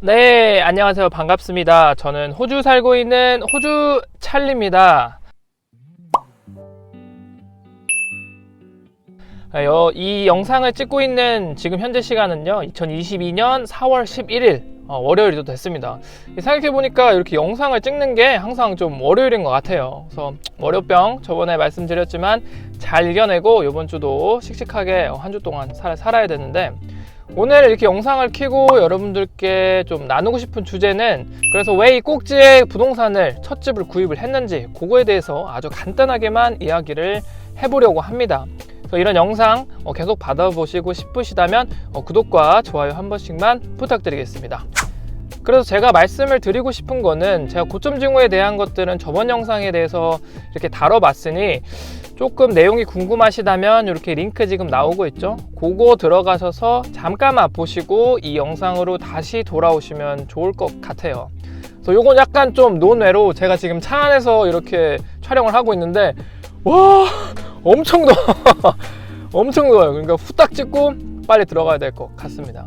네, 안녕하세요. 반갑습니다. 저는 호주 살고 있는 호주 찰리입니다. 이 영상을 찍고 있는 지금 현재 시간은요 2022년 4월 11일 월요일이 됐습니다. 생각해보니까 이렇게 영상을 찍는 게 항상 좀 월요일인 것 같아요. 그래서 월요병 저번에 말씀드렸지만 잘 이겨내고 이번 주도 씩씩하게 한 주 동안 살아야 되는데, 오늘 이렇게 영상을 켜고 여러분들께 좀 나누고 싶은 주제는, 그래서 왜 이 꼭지의 부동산을 첫 집을 구입을 했는지 그거에 대해서 아주 간단하게만 이야기를 해보려고 합니다. 그래서 이런 영상 계속 받아보시고 싶으시다면 구독과 좋아요 한 번씩만 부탁드리겠습니다. 그래서 제가 말씀을 드리고 싶은 거는, 제가 고점 징후에 대한 것들은 저번 영상에 대해서 이렇게 다뤄봤으니 조금 내용이 궁금하시다면 이렇게 링크 지금 나오고 있죠? 그거 들어가셔서 잠깐만 보시고 이 영상으로 다시 돌아오시면 좋을 것 같아요. 그래서 요건 약간 좀 논외로 제가 지금 차 안에서 이렇게 촬영을 하고 있는데, 와, 엄청 더워. 엄청 더워요. 그러니까 후딱 찍고 빨리 들어가야 될 것 같습니다.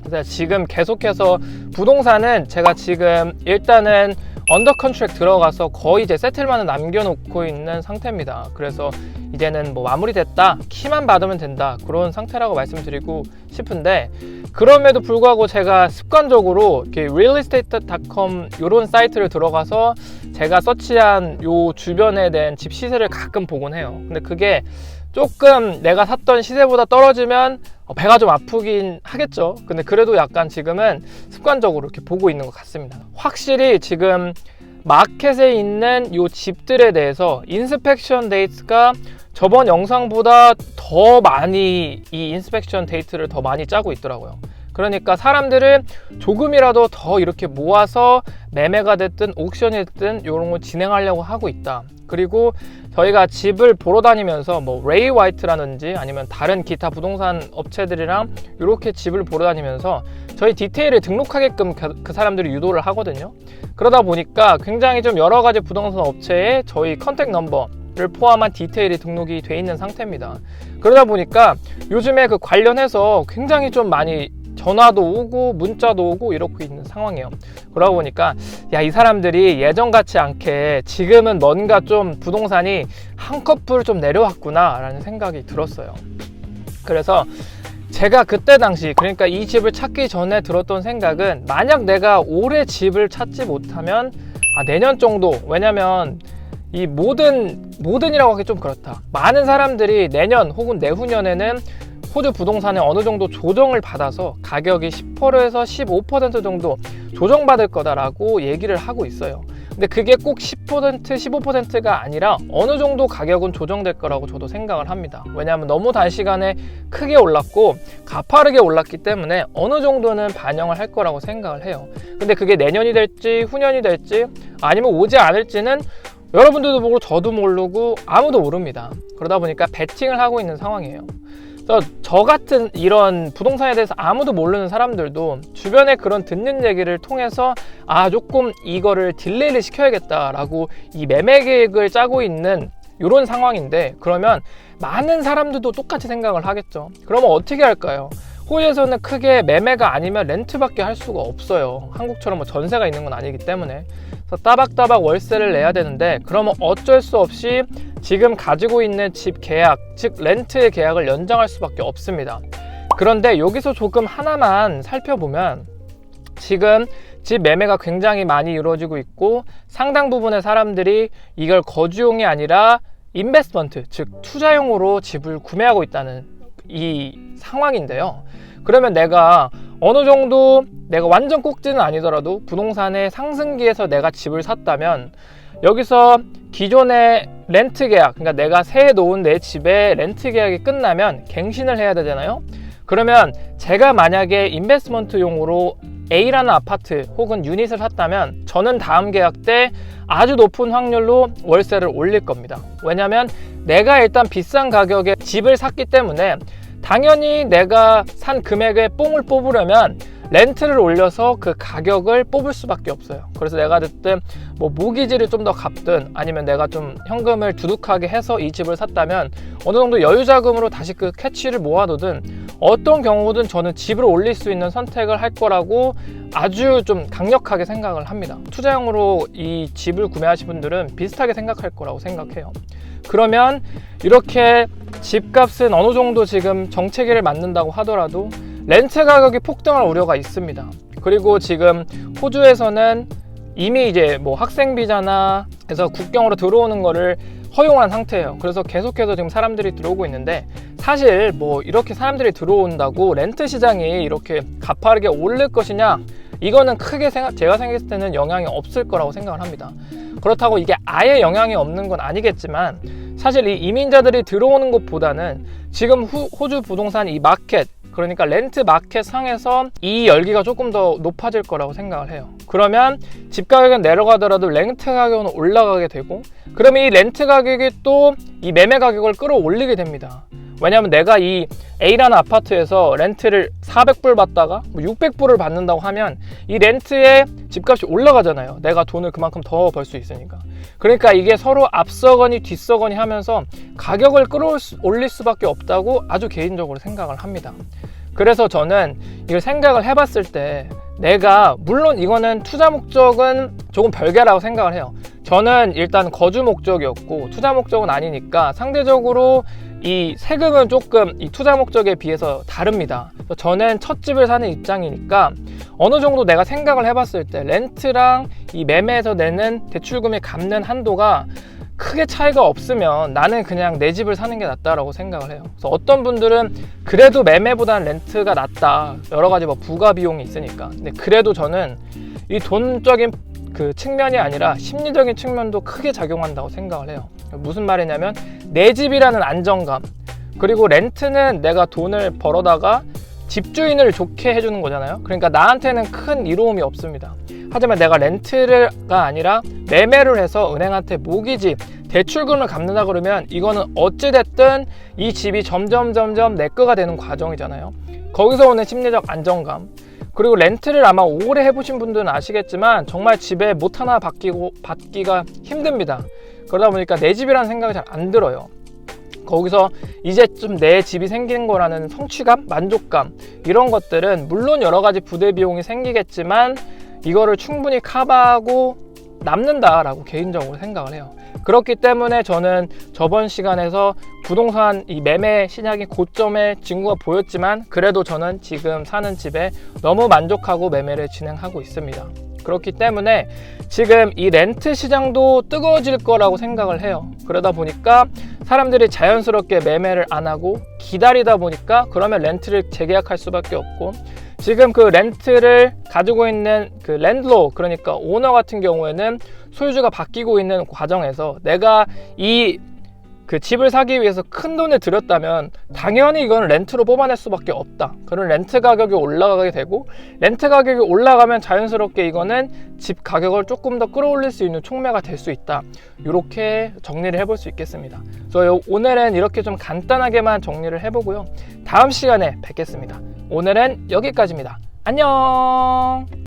그래서 지금 계속해서 부동산은 제가 지금 일단은 언더 컨트랙 들어가서 거의 이제 세틀만을 남겨놓고 있는 상태입니다. 그래서 이제는 뭐 마무리됐다, 키만 받으면 된다, 그런 상태라고 말씀드리고 싶은데, 그럼에도 불구하고 제가 습관적으로 이렇게 realestate.com 이런 사이트를 들어가서 제가 서치한 요 주변에 대한 집 시세를 가끔 보곤 해요. 근데 그게 조금 내가 샀던 시세보다 떨어지면 배가 좀 아프긴 하겠죠. 근데 그래도 약간 지금은 습관적으로 이렇게 보고 있는 것 같습니다. 확실히 지금 마켓에 있는 요 집들에 대해서 인스펙션 데이트가 저번 영상보다 더 많이, 이 인스펙션 데이트를 더 많이 짜고 있더라고요. 그러니까 사람들을 조금이라도 더 이렇게 모아서 매매가 됐든 옥션이 됐든 이런 거 진행하려고 하고 있다. 그리고 저희가 집을 보러 다니면서 뭐 레이 화이트라든지 아니면 다른 기타 부동산 업체들이랑 이렇게 집을 보러 다니면서 저희 디테일을 등록하게끔 그 사람들이 유도를 하거든요. 그러다 보니까 굉장히 좀 여러 가지 부동산 업체에 저희 컨택 넘버를 포함한 디테일이 등록이 돼 있는 상태입니다. 그러다 보니까 요즘에 그 관련해서 굉장히 좀 많이 전화도 오고 문자도 오고 이렇게 있는 상황이에요. 그러다 보니까 야, 이 사람들이 예전 같지 않게 지금은 뭔가 좀 부동산이 한꺼풀 좀 내려왔구나 라는 생각이 들었어요. 그래서 제가 그때 당시, 그러니까 이 집을 찾기 전에 들었던 생각은, 만약 내가 올해 집을 찾지 못하면 내년 정도, 왜냐면 이 모든이라고 하기 좀 그렇다, 많은 사람들이 내년 혹은 내후년에는 호주 부동산에 어느 정도 조정을 받아서 가격이 10%에서 15% 정도 조정받을 거다라고 얘기를 하고 있어요. 근데 그게 꼭 10%, 15%가 아니라 어느 정도 가격은 조정될 거라고 저도 생각을 합니다. 왜냐하면 너무 단시간에 크게 올랐고 가파르게 올랐기 때문에 어느 정도는 반영을 할 거라고 생각을 해요. 근데 그게 내년이 될지 후년이 될지 아니면 오지 않을지는 여러분들도 모르고 저도 모르고 아무도 모릅니다. 그러다 보니까 베팅을 하고 있는 상황이에요. 저 같은 이런 부동산에 대해서 아무도 모르는 사람들도 주변에 그런 듣는 얘기를 통해서 조금 이거를 딜레이를 시켜야겠다라고 이 매매 계획을 짜고 있는 이런 상황인데, 그러면 많은 사람들도 똑같이 생각을 하겠죠. 그러면 어떻게 할까요? 호주에서는 크게 매매가 아니면 렌트밖에 할 수가 없어요. 한국처럼 뭐 전세가 있는 건 아니기 때문에. 그래서 따박따박 월세를 내야 되는데, 그러면 어쩔 수 없이 지금 가지고 있는 집 계약, 즉 렌트의 계약을 연장할 수밖에 없습니다. 그런데 여기서 조금 하나만 살펴보면, 지금 집 매매가 굉장히 많이 이루어지고 있고 상당 부분의 사람들이 이걸 거주용이 아니라 인베스트먼트, 즉 투자용으로 집을 구매하고 있다는 이 상황인데요. 그러면 내가 어느 정도, 내가 완전 꼭지는 아니더라도 부동산의 상승기에서 내가 집을 샀다면, 여기서 기존의 렌트 계약, 그러니까 내가 세해 놓은 내 집의 렌트 계약이 끝나면 갱신을 해야 되잖아요. 그러면 제가 만약에 인베스트먼트용으로 A라는 아파트 혹은 유닛을 샀다면 저는 다음 계약 때 아주 높은 확률로 월세를 올릴 겁니다. 왜냐면 내가 일단 비싼 가격에 집을 샀기 때문에 당연히 내가 산 금액에 뽕을 뽑으려면 렌트를 올려서 그 가격을 뽑을 수밖에 없어요. 그래서 내가 듣든 뭐 모기지를 좀 더 갚든 아니면 내가 좀 현금을 두둑하게 해서 이 집을 샀다면 어느 정도 여유 자금으로 다시 그 캐치를 모아두든 어떤 경우든 저는 집을 올릴 수 있는 선택을 할 거라고 아주 좀 강력하게 생각을 합니다. 투자용으로 이 집을 구매하신 분들은 비슷하게 생각할 거라고 생각해요. 그러면 이렇게 집값은 어느 정도 지금 정체기를 맞는다고 하더라도 렌트 가격이 폭등할 우려가 있습니다. 그리고 지금 호주에서는 이미 이제 뭐 학생 비자나 해서 국경으로 들어오는 거를 허용한 상태예요. 그래서 계속해서 지금 사람들이 들어오고 있는데 사실 뭐 이렇게 사람들이 들어온다고 렌트 시장이 이렇게 가파르게 오를 것이냐, 이거는 크게 제가 생각했을 때는 영향이 없을 거라고 생각을 합니다. 그렇다고 이게 아예 영향이 없는 건 아니겠지만 사실 이 이민자들이 들어오는 것보다는 지금 호주 부동산 이 마켓, 그러니까 렌트 마켓 상에서 이 열기가 조금 더 높아질 거라고 생각을 해요. 그러면 집 가격은 내려가더라도 렌트 가격은 올라가게 되고, 그러면 이 렌트 가격이 또 이 매매 가격을 끌어올리게 됩니다. 왜냐하면 내가 이 A라는 아파트에서 렌트를 400불 받다가 600불을 받는다고 하면 이 렌트의 집값이 올라가잖아요. 내가 돈을 그만큼 더 벌 수 있으니까. 그러니까 이게 서로 앞서거니 뒤서거니 하면서 가격을 끌어올릴 수밖에 없다고 아주 개인적으로 생각을 합니다. 그래서 저는 이걸 생각을 해봤을 때 내가, 물론 이거는 투자 목적은 조금 별개라고 생각을 해요. 저는 일단 거주 목적이었고 투자 목적은 아니니까 상대적으로 이 세금은 조금 이 투자 목적에 비해서 다릅니다. 저는 첫 집을 사는 입장이니까 어느 정도 내가 생각을 해봤을 때 렌트랑 이 매매에서 내는 대출금이 갚는 한도가 크게 차이가 없으면 나는 그냥 내 집을 사는 게 낫다라고 생각을 해요. 그래서 어떤 분들은 그래도 매매보다는 렌트가 낫다, 여러 가지 뭐 부가 비용이 있으니까. 근데 그래도 저는 이 돈적인 그 측면이 아니라 심리적인 측면도 크게 작용한다고 생각을 해요. 무슨 말이냐면 내 집이라는 안정감, 그리고 렌트는 내가 돈을 벌어다가 집주인을 좋게 해주는 거잖아요. 그러니까 나한테는 큰 이로움이 없습니다. 하지만 내가 렌트가 아니라 매매를 해서 은행한테 모기지, 대출금을 갚는다 그러면 이거는 어찌됐든 이 집이 점점 내 거가 되는 과정이잖아요. 거기서 오는 심리적 안정감, 그리고 렌트를 아마 오래 해보신 분들은 아시겠지만 정말 집에 못 하나 받기가 힘듭니다. 그러다 보니까 내 집이라는 생각이 잘 안 들어요. 거기서 이제 좀 내 집이 생기는 거라는 성취감, 만족감, 이런 것들은 물론 여러 가지 부대 비용이 생기겠지만 이거를 충분히 커버하고 남는다라고 개인적으로 생각을 해요. 그렇기 때문에 저는 저번 시간에서 부동산 이 매매 시장이 고점의 징후가 보였지만 그래도 저는 지금 사는 집에 너무 만족하고 매매를 진행하고 있습니다. 그렇기 때문에 지금 이 렌트 시장도 뜨거워질 거라고 생각을 해요. 그러다 보니까 사람들이 자연스럽게 매매를 안 하고 기다리다 보니까 그러면 렌트를 재계약할 수밖에 없고, 지금 그 렌트를 가지고 있는 그 랜드로, 그러니까 오너 같은 경우에는 소유주가 바뀌고 있는 과정에서 내가 이 그 집을 사기 위해서 큰 돈을 들였다면 당연히 이건 렌트로 뽑아낼 수밖에 없다. 그런 렌트 가격이 올라가게 되고, 렌트 가격이 올라가면 자연스럽게 이거는 집 가격을 조금 더 끌어올릴 수 있는 촉매가 될 수 있다. 이렇게 정리를 해볼 수 있겠습니다. 그래서 오늘은 이렇게 좀 간단하게만 정리를 해보고요. 다음 시간에 뵙겠습니다. 오늘은 여기까지입니다. 안녕.